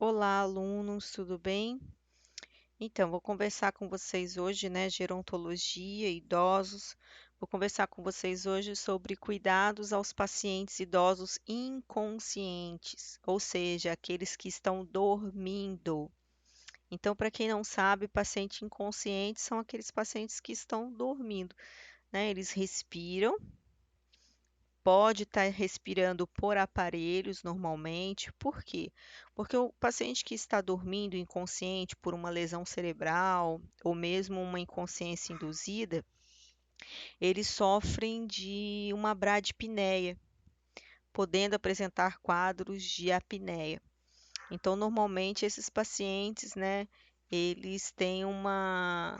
Olá, alunos, tudo bem? Então, vou conversar com vocês hoje, né, gerontologia, idosos. Vou conversar com vocês hoje sobre cuidados aos pacientes idosos inconscientes, ou seja, aqueles que estão dormindo. Então, para quem não sabe, paciente inconsciente são aqueles pacientes que estão dormindo, né? Eles respiram, pode estar respirando por aparelhos normalmente. Por quê? Porque o paciente que está dormindo inconsciente por uma lesão cerebral ou mesmo uma inconsciência induzida, eles sofrem de uma bradipneia, podendo apresentar quadros de apneia. Então, normalmente esses pacientes, né, eles têm uma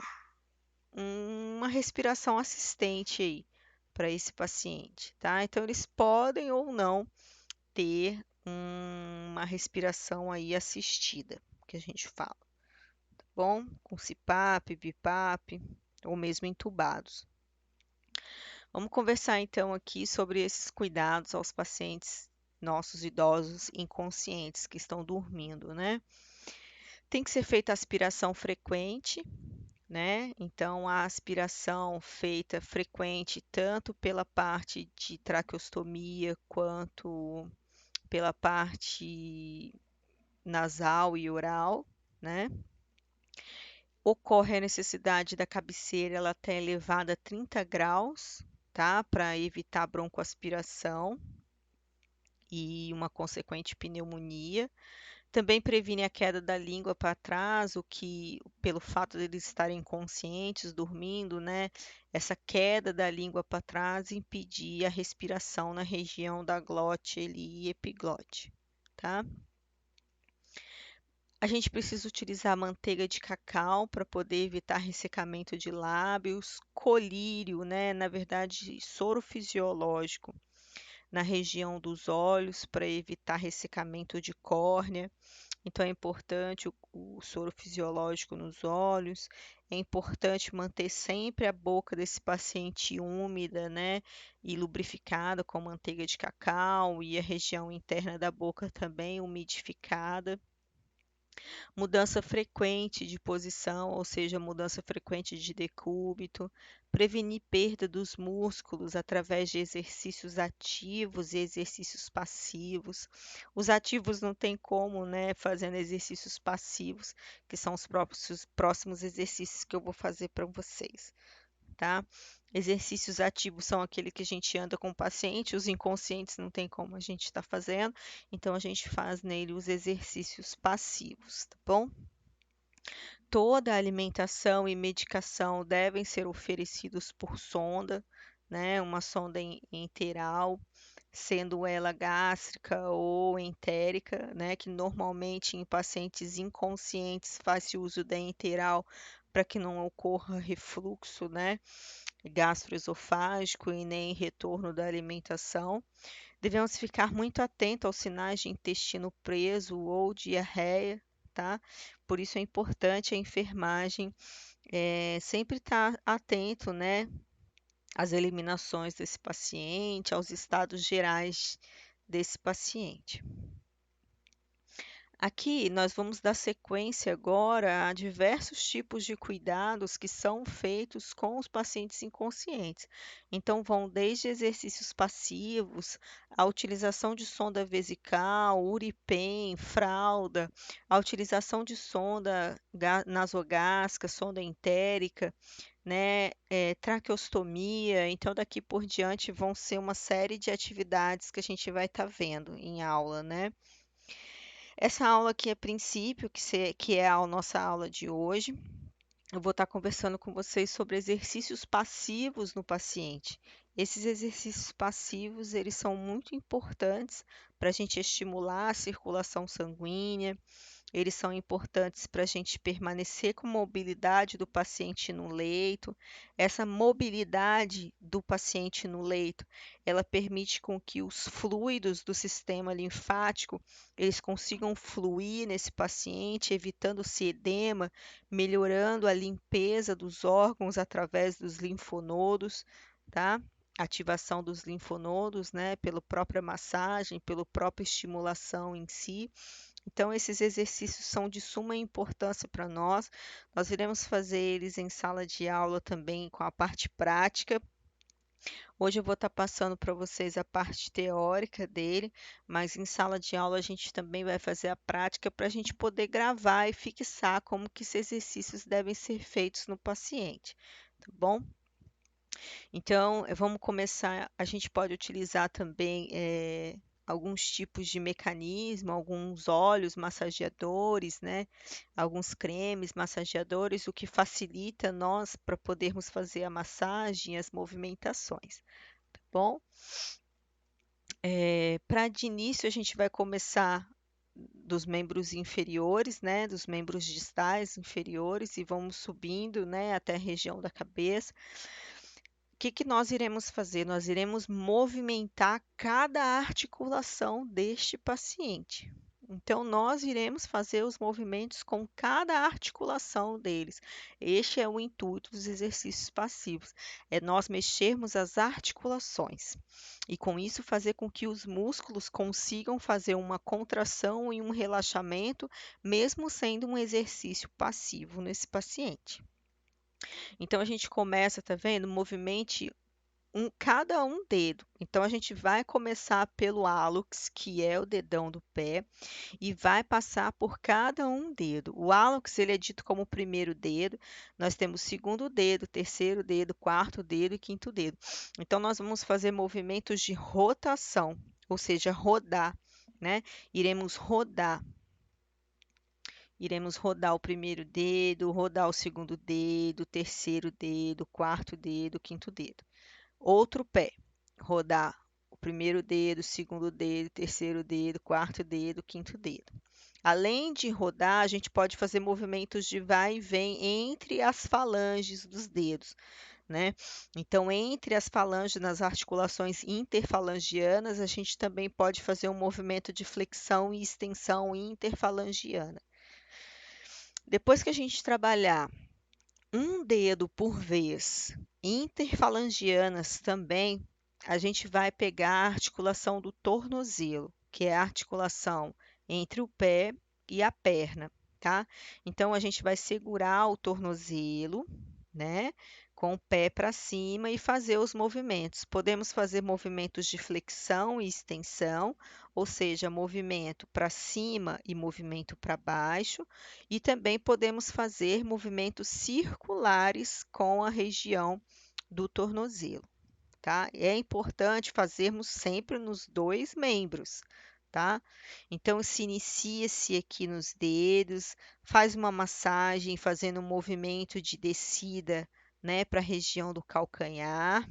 respiração assistente aí para esse paciente, tá? Então, eles podem ou não ter uma respiração aí assistida, que a gente fala, tá bom? Com CPAP, BIPAP ou mesmo entubados. Vamos conversar então aqui sobre esses cuidados aos pacientes nossos idosos inconscientes que estão dormindo, né? Tem que ser feita aspiração frequente, né? Então, a aspiração feita frequente tanto pela parte de traqueostomia quanto pela parte nasal e oral, né? Ocorre a necessidade da cabeceira ela estar elevada a 30 graus, tá? Para evitar broncoaspiração e uma consequente pneumonia. Também previne a queda da língua para trás, o que, pelo fato de eles estarem inconscientes, dormindo, né? Essa queda da língua para trás impedir a respiração na região da glote e epiglote, tá? A gente precisa utilizar manteiga de cacau para poder evitar ressecamento de lábios, colírio, né? Na verdade, soro fisiológico na região dos olhos para evitar ressecamento de córnea. Então, é importante o soro fisiológico nos olhos. É importante manter sempre a boca desse paciente úmida, né? E lubrificada com manteiga de cacau e a região interna da boca também umidificada. Mudança frequente de posição, ou seja, mudança frequente de decúbito, prevenir perda dos músculos através de exercícios ativos e exercícios passivos. Os ativos não tem como, né, fazendo exercícios passivos, que são os próximos exercícios que eu vou fazer para vocês, tá? Exercícios ativos são aquele que a gente anda com o paciente, os inconscientes não tem como a gente estar fazendo, então a gente faz nele os exercícios passivos, tá bom? Toda a alimentação e medicação devem ser oferecidos por sonda, né? Uma sonda enteral, sendo ela gástrica ou entérica, né? Que normalmente em pacientes inconscientes faz-se uso da enteral para que não ocorra refluxo, né? Gastroesofágico e nem retorno da alimentação. Devemos ficar muito atentos aos sinais de intestino preso ou diarreia, tá? Por isso é importante a enfermagem sempre estar atento, né, às eliminações desse paciente, aos estados gerais desse paciente. Aqui nós vamos dar sequência agora a diversos tipos de cuidados que são feitos com os pacientes inconscientes. Então, vão desde exercícios passivos, a utilização de sonda vesical, Uripen, fralda, a utilização de sonda nasogástrica, sonda entérica, né, traqueostomia. Então, daqui por diante vão ser uma série de atividades que a gente vai estar vendo em aula, né? Essa aula aqui, a princípio, que é a nossa aula de hoje, eu vou estar conversando com vocês sobre exercícios passivos no paciente. Esses exercícios passivos, eles são muito importantes para a gente estimular a circulação sanguínea, eles são importantes para a gente permanecer com mobilidade do paciente no leito. Essa mobilidade do paciente no leito, ela permite com que os fluidos do sistema linfático, eles consigam fluir nesse paciente, evitando-se edema, melhorando a limpeza dos órgãos através dos linfonodos, tá? Ativação dos linfonodos, né, pela própria massagem, pela própria estimulação em si. Então, esses exercícios são de suma importância para nós. Nós iremos fazer eles em sala de aula também com a parte prática. Hoje eu vou estar passando para vocês a parte teórica dele, mas em sala de aula a gente também vai fazer a prática para a gente poder gravar e fixar como que esses exercícios devem ser feitos no paciente, tá bom? Então, vamos começar. A gente pode utilizar também alguns tipos de mecanismo, alguns óleos massageadores, né? Alguns cremes massageadores, o que facilita nós para podermos fazer a massagem e as movimentações, tá bom? Para de início, a gente vai começar dos membros inferiores, né? Dos membros distais inferiores e vamos subindo, né? Até a região da cabeça. Que nós iremos fazer? Nós iremos movimentar cada articulação deste paciente. Então, nós iremos fazer os movimentos com cada articulação deles. Este é o intuito dos exercícios passivos, é nós mexermos as articulações e com isso fazer com que os músculos consigam fazer uma contração e um relaxamento, mesmo sendo um exercício passivo nesse paciente. Então a gente começa, tá vendo? Movimente cada um dedo. Então a gente vai começar pelo hálux, que é o dedão do pé, e vai passar por cada um dedo. O hálux ele é dito como o primeiro dedo. Nós temos segundo dedo, terceiro dedo, quarto dedo e quinto dedo. Então nós vamos fazer movimentos de rotação, ou seja, rodar, né? Iremos rodar. Iremos rodar o primeiro dedo, rodar o segundo dedo, terceiro dedo, quarto dedo, quinto dedo. Outro pé, rodar o primeiro dedo, segundo dedo, terceiro dedo, quarto dedo, quinto dedo. Além de rodar, a gente pode fazer movimentos de vai e vem entre as falanges dos dedos, né? Então, entre as falanges, nas articulações interfalangianas, a gente também pode fazer um movimento de flexão e extensão interfalangiana. Depois que a gente trabalhar um dedo por vez, interfalangianas também, a gente vai pegar a articulação do tornozelo, que é a articulação entre o pé e a perna, tá? Então, a gente vai segurar o tornozelo, né? Com o pé para cima e fazer os movimentos. Podemos fazer movimentos de flexão e extensão, ou seja, movimento para cima e movimento para baixo, e também podemos fazer movimentos circulares com a região do tornozelo, tá? É importante fazermos sempre nos dois membros, tá? Então, se inicia-se aqui nos dedos, faz uma massagem fazendo um movimento de descida, né, para a região do calcanhar,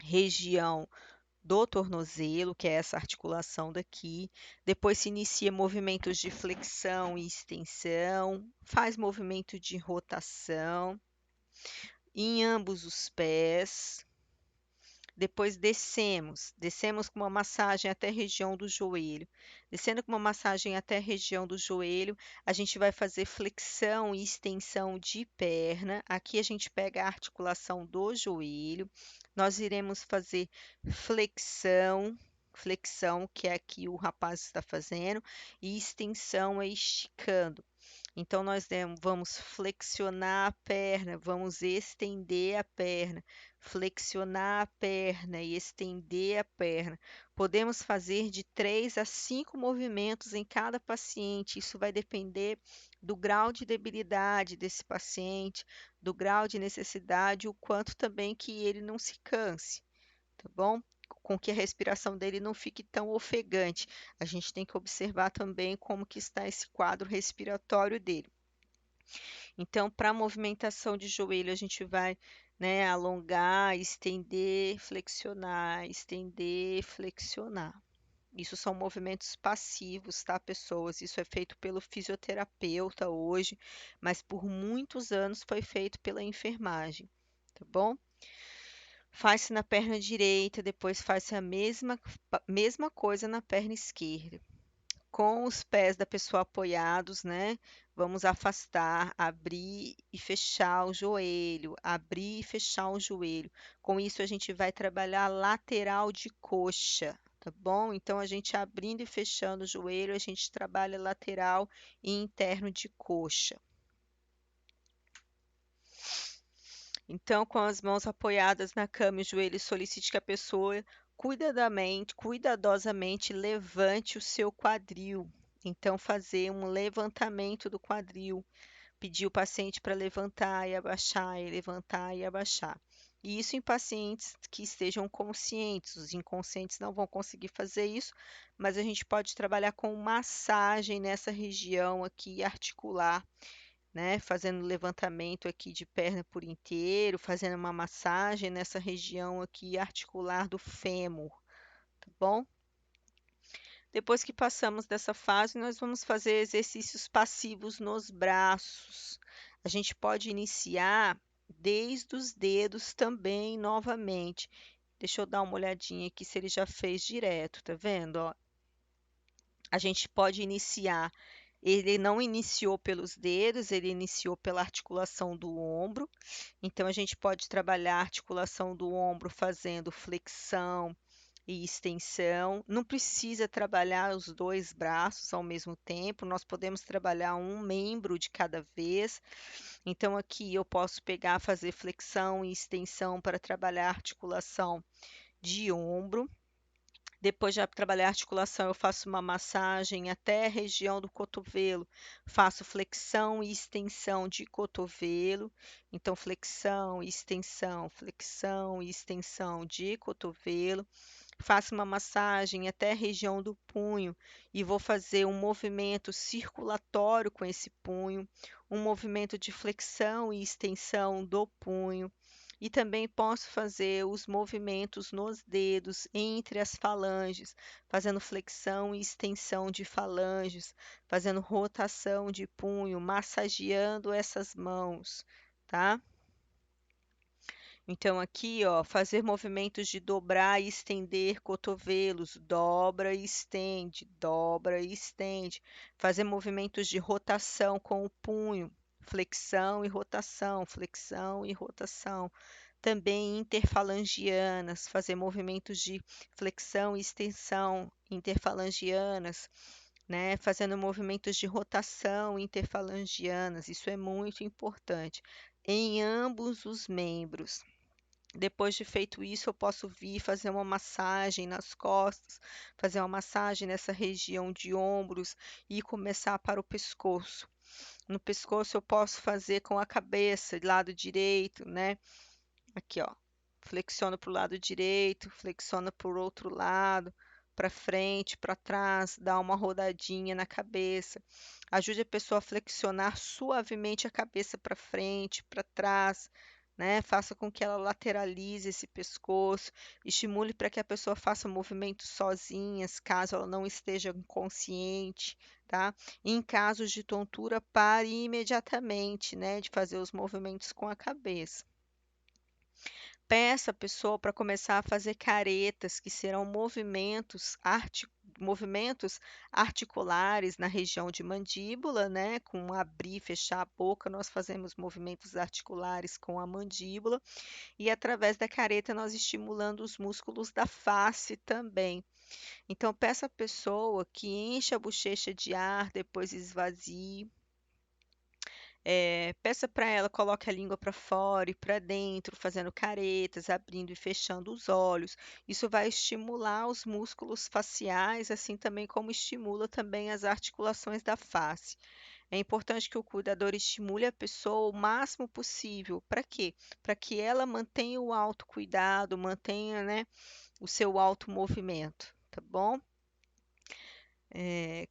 região do tornozelo, que é essa articulação daqui. Depois se inicia movimentos de flexão e extensão, faz movimento de rotação em ambos os pés. Depois descemos com uma massagem até a região do joelho. Descendo com uma massagem até a região do joelho, a gente vai fazer flexão e extensão de perna. Aqui a gente pega a articulação do joelho. Nós iremos fazer flexão, que é aqui o rapaz está fazendo, e extensão é esticando. Então, vamos flexionar a perna, vamos estender a perna, flexionar a perna e estender a perna. Podemos fazer de 3 a 5 movimentos em cada paciente. Isso vai depender do grau de debilidade desse paciente, do grau de necessidade, o quanto também que ele não se canse, tá bom? Com que a respiração dele não fique tão ofegante. A gente tem que observar também como que está esse quadro respiratório dele. Então, para a movimentação de joelho, a gente vai, né, alongar, estender, flexionar. Isso são movimentos passivos, tá, pessoas? Isso é feito pelo fisioterapeuta hoje, mas por muitos anos foi feito pela enfermagem, tá bom? Faz-se na perna direita, depois faz-se a mesma coisa na perna esquerda. Com os pés da pessoa apoiados, né? Vamos afastar, abrir e fechar o joelho, abrir e fechar o joelho. Com isso, a gente vai trabalhar a lateral de coxa, tá bom? Então, a gente abrindo e fechando o joelho, a gente trabalha lateral e interno de coxa. Então, com as mãos apoiadas na cama e o joelho, solicite que a pessoa cuidadosamente levante o seu quadril. Então, fazer um levantamento do quadril, pedir o paciente para levantar e abaixar, e levantar e abaixar. E isso em pacientes que estejam conscientes. Os inconscientes não vão conseguir fazer isso, mas a gente pode trabalhar com massagem nessa região aqui articular, né? Fazendo levantamento aqui de perna por inteiro, fazendo uma massagem nessa região aqui articular do fêmur, tá bom? Depois que passamos dessa fase, nós vamos fazer exercícios passivos nos braços. A gente pode iniciar desde os dedos também, novamente. Deixa eu dar uma olhadinha aqui se ele já fez direto, tá vendo, ó? A gente pode iniciar, ele não iniciou pelos dedos, ele iniciou pela articulação do ombro. Então, a gente pode trabalhar a articulação do ombro fazendo flexão e extensão. Não precisa trabalhar os dois braços ao mesmo tempo, nós podemos trabalhar um membro de cada vez. Então, aqui eu posso pegar, fazer flexão e extensão para trabalhar a articulação de ombro. Depois de trabalhar a articulação, eu faço uma massagem até a região do cotovelo. Faço flexão e extensão de cotovelo. Então, flexão e extensão de cotovelo. Faço uma massagem até a região do punho e vou fazer um movimento circulatório com esse punho, um movimento de flexão e extensão do punho. E também posso fazer os movimentos nos dedos entre as falanges, fazendo flexão e extensão de falanges, fazendo rotação de punho, massageando essas mãos, tá? Então, aqui, ó, fazer movimentos de dobrar e estender cotovelos, dobra e estende, dobra e estende. Fazer movimentos de rotação com o punho, flexão e rotação, flexão e rotação. Também interfalangianas, fazer movimentos de flexão e extensão interfalangianas, né? Fazendo movimentos de rotação interfalangianas. Isso é muito importante em ambos os membros. Depois de feito isso, eu posso vir fazer uma massagem nas costas, fazer uma massagem nessa região de ombros e começar para o pescoço. No pescoço eu posso fazer com a cabeça, lado direito, né? Aqui, ó. Flexiona para o lado direito, flexiona para o outro lado, para frente, para trás, dá uma rodadinha na cabeça. Ajude a pessoa a flexionar suavemente a cabeça para frente, para trás, né? Faça com que ela lateralize esse pescoço, estimule para que a pessoa faça movimentos sozinhas, caso ela não esteja inconsciente, tá? E em casos de tontura, pare imediatamente, né, de fazer os movimentos com a cabeça. Peça a pessoa para começar a fazer caretas, que serão movimentos articulares na região de mandíbula, né? Com abrir e fechar a boca, nós fazemos movimentos articulares com a mandíbula, e através da careta nós estimulando os músculos da face também. Então, peça à pessoa que encha a bochecha de ar, depois esvazie. Peça para ela, coloque a língua para fora e para dentro, fazendo caretas, abrindo e fechando os olhos. Isso vai estimular os músculos faciais, assim também como estimula também as articulações da face. É importante que o cuidador estimule a pessoa o máximo possível. Para quê? Para que ela mantenha o autocuidado, mantenha, né, o seu automovimento, tá bom?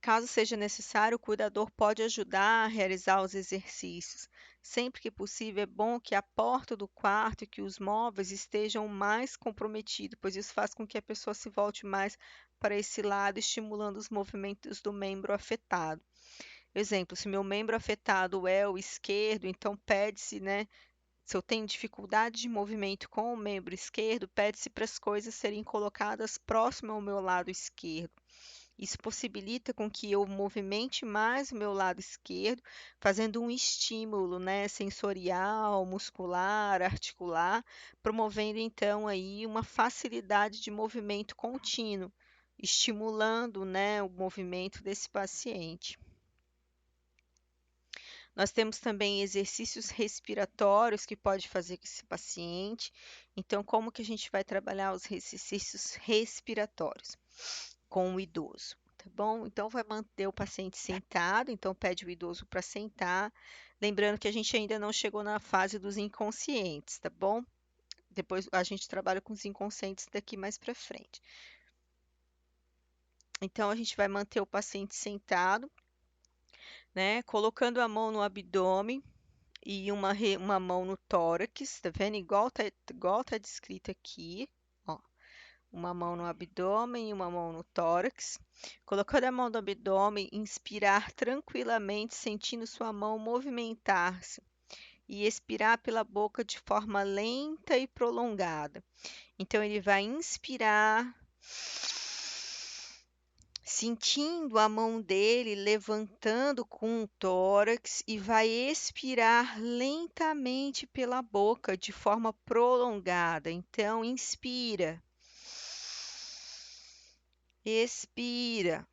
Caso seja necessário, o cuidador pode ajudar a realizar os exercícios. Sempre que possível, é bom que a porta do quarto e que os móveis estejam mais comprometidos, pois isso faz com que a pessoa se volte mais para esse lado, estimulando os movimentos do membro afetado. Exemplo, se meu membro afetado é o esquerdo, então pede-se, né? Se eu tenho dificuldade de movimento com o membro esquerdo, pede-se para as coisas serem colocadas próximo ao meu lado esquerdo. Isso possibilita com que eu movimente mais o meu lado esquerdo, fazendo um estímulo, né, sensorial, muscular, articular, promovendo então aí uma facilidade de movimento contínuo, estimulando, né, o movimento desse paciente. Nós temos também exercícios respiratórios que pode fazer com esse paciente. Então, como que a gente vai trabalhar os exercícios respiratórios com o idoso? Tá bom? Então, vai manter o paciente sentado, então pede o idoso para sentar. Lembrando que a gente ainda não chegou na fase dos inconscientes, tá bom? Depois a gente trabalha com os inconscientes daqui mais para frente. Então, a gente vai manter o paciente sentado, né? Colocando a mão no abdômen e uma mão no tórax, tá vendo? Igual tá descrito aqui, ó. Uma mão no abdômen e uma mão no tórax. Colocando a mão no abdômen, inspirar tranquilamente, sentindo sua mão movimentar-se. E expirar pela boca de forma lenta e prolongada. Então, ele vai inspirar, sentindo a mão dele levantando com o tórax e vai expirar lentamente pela boca de forma prolongada. Então, inspira, expira.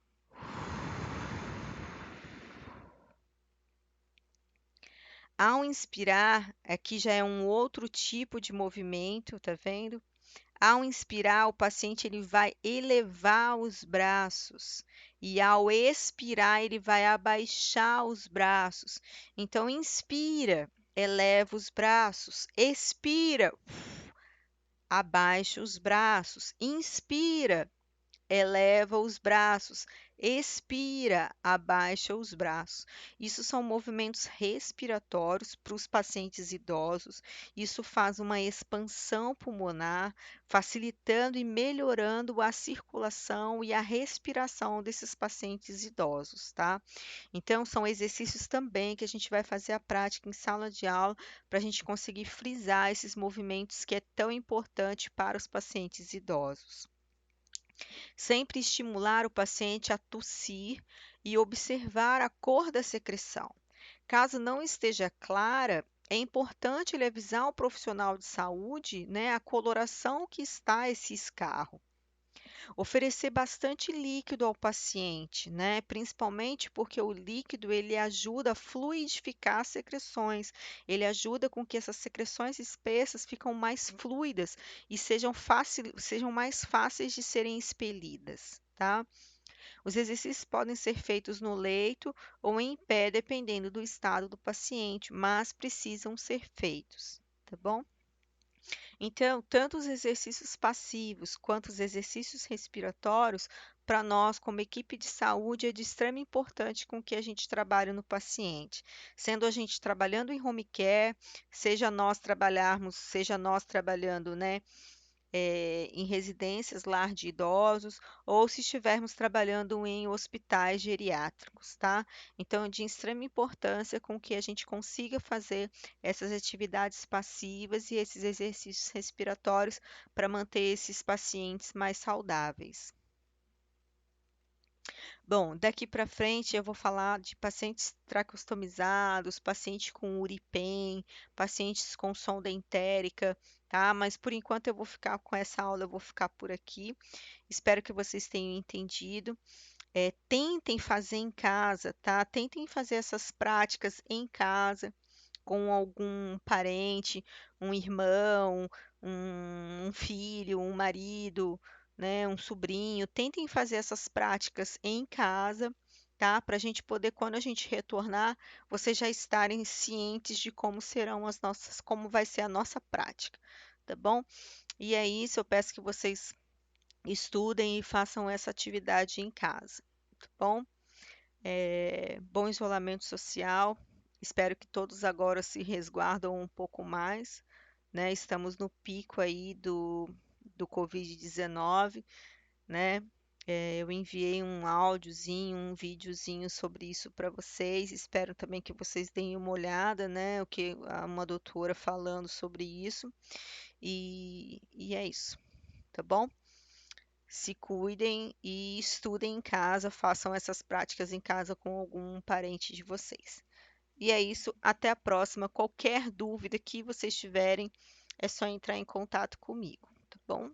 Ao inspirar, aqui já é um outro tipo de movimento, tá vendo? Ao inspirar, o paciente ele vai elevar os braços e ao expirar, ele vai abaixar os braços. Então, inspira, eleva os braços, expira, abaixa os braços, inspira, eleva os braços, expira, abaixa os braços. Isso são movimentos respiratórios para os pacientes idosos. Isso faz uma expansão pulmonar, facilitando e melhorando a circulação e a respiração desses pacientes idosos, tá? Então, são exercícios também que a gente vai fazer a prática em sala de aula para a gente conseguir frisar esses movimentos que é tão importante para os pacientes idosos. Sempre estimular o paciente a tossir e observar a cor da secreção. Caso não esteja clara, é importante ele avisar o profissional de saúde, né, a coloração que está esse escarro. Oferecer bastante líquido ao paciente, né, principalmente porque o líquido ele ajuda a fluidificar as secreções, ele ajuda com que essas secreções espessas ficam mais fluidas e sejam mais fáceis de serem expelidas, tá? Os exercícios podem ser feitos no leito ou em pé, dependendo do estado do paciente, mas precisam ser feitos, tá bom? Então, tanto os exercícios passivos quanto os exercícios respiratórios, para nós, como equipe de saúde, é de extrema importância com que a gente trabalhe no paciente. Sendo a gente trabalhando em home care, seja nós trabalhando, né, em residências, lar de idosos, ou se estivermos trabalhando em hospitais geriátricos, tá? Então, é de extrema importância com que a gente consiga fazer essas atividades passivas e esses exercícios respiratórios para manter esses pacientes mais saudáveis. Bom, daqui para frente eu vou falar de pacientes traqueostomizados, paciente com UriPen, pacientes com sonda entérica, tá? Mas por enquanto eu vou ficar com essa aula, eu vou ficar por aqui. Espero que vocês tenham entendido. Tentem fazer em casa, tá? Tentem fazer essas práticas em casa com algum parente, um irmão, um filho, um marido, né, um sobrinho. Tentem fazer essas práticas em casa, tá? Para a gente poder, quando a gente retornar, vocês já estarem cientes de como vai ser a nossa prática, tá bom? E é isso, eu peço que vocês estudem e façam essa atividade em casa, tá bom? Bom isolamento social. Espero que todos agora se resguardam um pouco mais, né? Estamos no pico aí do Covid-19, né? Eu enviei um áudiozinho, um videozinho sobre isso para vocês. Espero também que vocês deem uma olhada, né? O que uma doutora falando sobre isso. E é isso, tá bom? Se cuidem e estudem em casa, façam essas práticas em casa com algum parente de vocês. E é isso, até a próxima. Qualquer dúvida que vocês tiverem, é só entrar em contato comigo, tá bom?